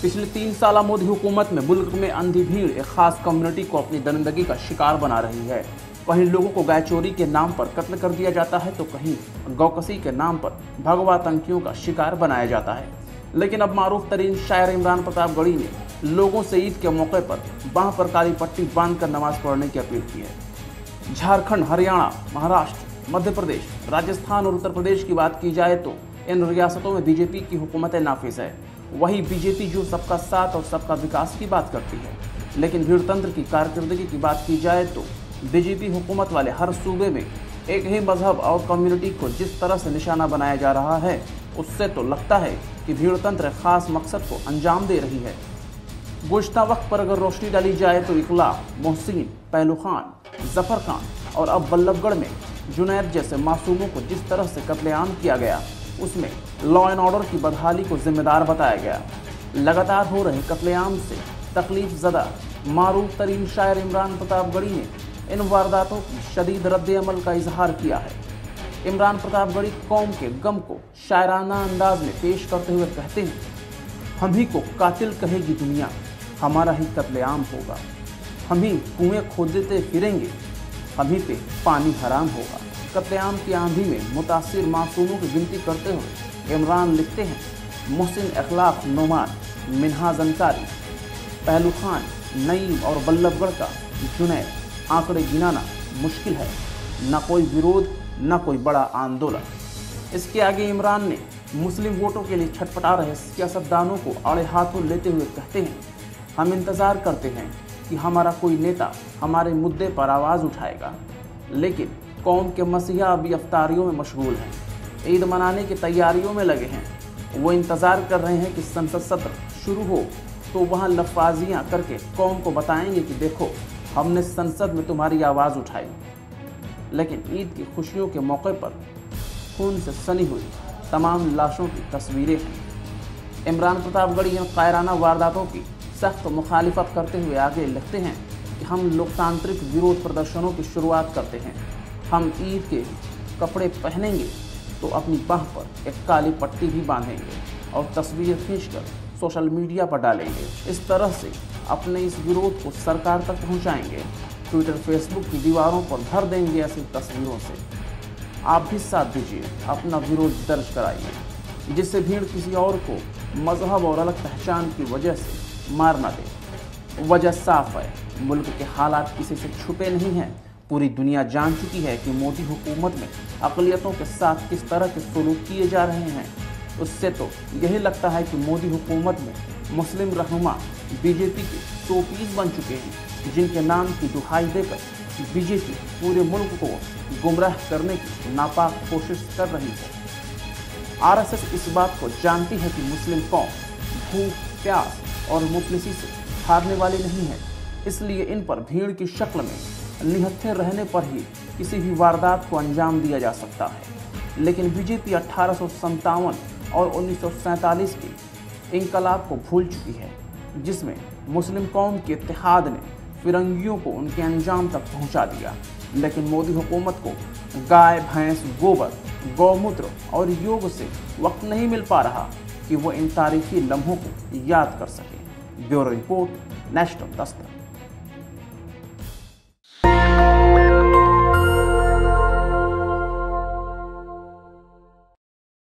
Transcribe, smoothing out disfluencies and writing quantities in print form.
पिछले 3 साल मोदी हुकूमत में मुल्क में अंधी भीड़ एक खास कम्युनिटी को अपनी दरिंदगी का शिकार बना रही है। वहीं लोगों को गाय चोरी के नाम पर कत्ल कर दिया जाता है तो कहीं गौकसी के नाम पर भगवातंकियों का शिकार बनाया जाता है। लेकिन अब मारूफ तरीन शायर इमरान प्रतापगढ़ी ने लोगों से ईद के मौके पर बांह पर काली पट्टी बांधकर नमाज पढ़ने की अपील की है। झारखंड, हरियाणा, महाराष्ट्र, मध्य प्रदेश, राजस्थान और उत्तर प्रदेश की बात की जाए तो इन रियासतों में बीजेपी की हुकूमतें नाफिज है। वही बीजेपी जो सबका साथ और सबका विकास की बात करती है, लेकिन भीड़तंत्र की कारकर्दगी की बात की जाए तो बीजेपी हुकूमत वाले हर सूबे में एक ही मजहब और कम्युनिटी को जिस तरह से निशाना बनाया जा रहा है, उससे तो लगता है कि भीड़तंत्र खास मकसद को अंजाम दे रही है। गुज़श्ता वक्त पर अगर रोशनी डाली जाए तो इकला, मोहसिन, पहलू खान, जफर खान और अब बल्लभगढ़ में जुनैद जैसे मासूमों को जिस तरह से कत्लेआम किया गया, उसमें लॉ एंड ऑर्डर की बदहाली को जिम्मेदार बताया गया। लगातार हो रहे कत्लेआम से तकलीफ ज़दा मारूफ तरीन शायर इमरान प्रतापगढ़ी ने इन वारदातों की शदीद रद्द अमल का इजहार किया है। इमरान प्रतापगढ़ी कौम के गम को शायराना अंदाज में पेश करते हुए कहते हैं, हम ही को कातिल कहेगी दुनिया, हमारा ही कत्लेआम होगा। हम ही कुएं खोदते फिरेंगे, हम ही पे पानी हराम होगा। कत्लेआम की आंधी में मुतासिर मासूमों की गिनती करते हुए इमरान लिखते हैं, मोहसिन अखलाक नोमान, मिनहाज अंसारी, पहलू खान, नईम और बल्लभगढ़ का जुनैद आंकड़े गिनाना मुश्किल है। न कोई विरोध, न कोई बड़ा आंदोलन। इसके आगे इमरान ने मुस्लिम वोटों के लिए छटपटा रहे सियासतदानों को आड़े हाथों लेते हुए कहते हैं, हम इंतज़ार करते हैं कि हमारा कोई नेता हमारे मुद्दे पर आवाज़ उठाएगा, लेकिन कौम के मसीहा अभी अफ्तारियों में मशगूल हैं, ईद मनाने की तैयारियों में लगे हैं। वो इंतज़ार कर रहे हैं कि संसद सत्र शुरू हो तो वहाँ लफाजियाँ करके कौम को बताएंगे कि देखो, हमने संसद में तुम्हारी आवाज़ उठाई। लेकिन ईद की खुशियों के मौके पर खून से सनी हुई तमाम लाशों की तस्वीरें हैं। इमरान प्रतापगढ़ी इन कायराना वारदातों की सख्त मुखालिफत करते हुए आगे लिखते हैं कि हम लोकतांत्रिक विरोध प्रदर्शनों की शुरुआत करते हैं। हम ईद के कपड़े पहनेंगे तो अपनी बाह पर एक काली पट्टी भी बांधेंगे और तस्वीर खींचकर सोशल मीडिया पर डालेंगे। इस तरह से अपने इस विरोध को सरकार तक पहुंचाएंगे। ट्विटर, फेसबुक की दीवारों पर भर देंगे ऐसी तस्वीरों से। आप भी साथ दीजिए, अपना विरोध दर्ज कराइए, जिससे भीड़ किसी और को मजहब और अलग पहचान की वजह से मार ना दे। वजह साफ है, मुल्क के हालात किसी से छुपे नहीं हैं। पूरी दुनिया जान चुकी है कि मोदी हुकूमत में अक़लियतों के साथ किस तरह के सलूक किए जा रहे हैं। उससे तो यही लगता है कि मोदी हुकूमत में मुस्लिम रहनुमा बीजेपी के शोपीस बन चुके हैं, जिनके नाम की दुहाई देकर बीजेपी पूरे मुल्क को गुमराह करने की नापाक कोशिश कर रही है। आरएसएस इस बात को जानती है कि मुस्लिम कौम भूख, प्यास और मुफलिसी से हारने वाली नहीं है, इसलिए इन पर भीड़ की शक्ल में निहत्थे रहने पर ही किसी भी वारदात को अंजाम दिया जा सकता है। लेकिन बीजेपी 1857 और 1947 के इनकलाब को भूल चुकी है, जिसमें मुस्लिम कौम के इत्तेहाद ने फिरंगियों को उनके अंजाम तक पहुंचा दिया। लेकिन मोदी हुकूमत को गाय, भैंस, गोबर, गौमूत्र और योग से वक्त नहीं मिल पा रहा कि वो इन तारीखी लम्हों को याद कर सके। Bureau report, national Dastak.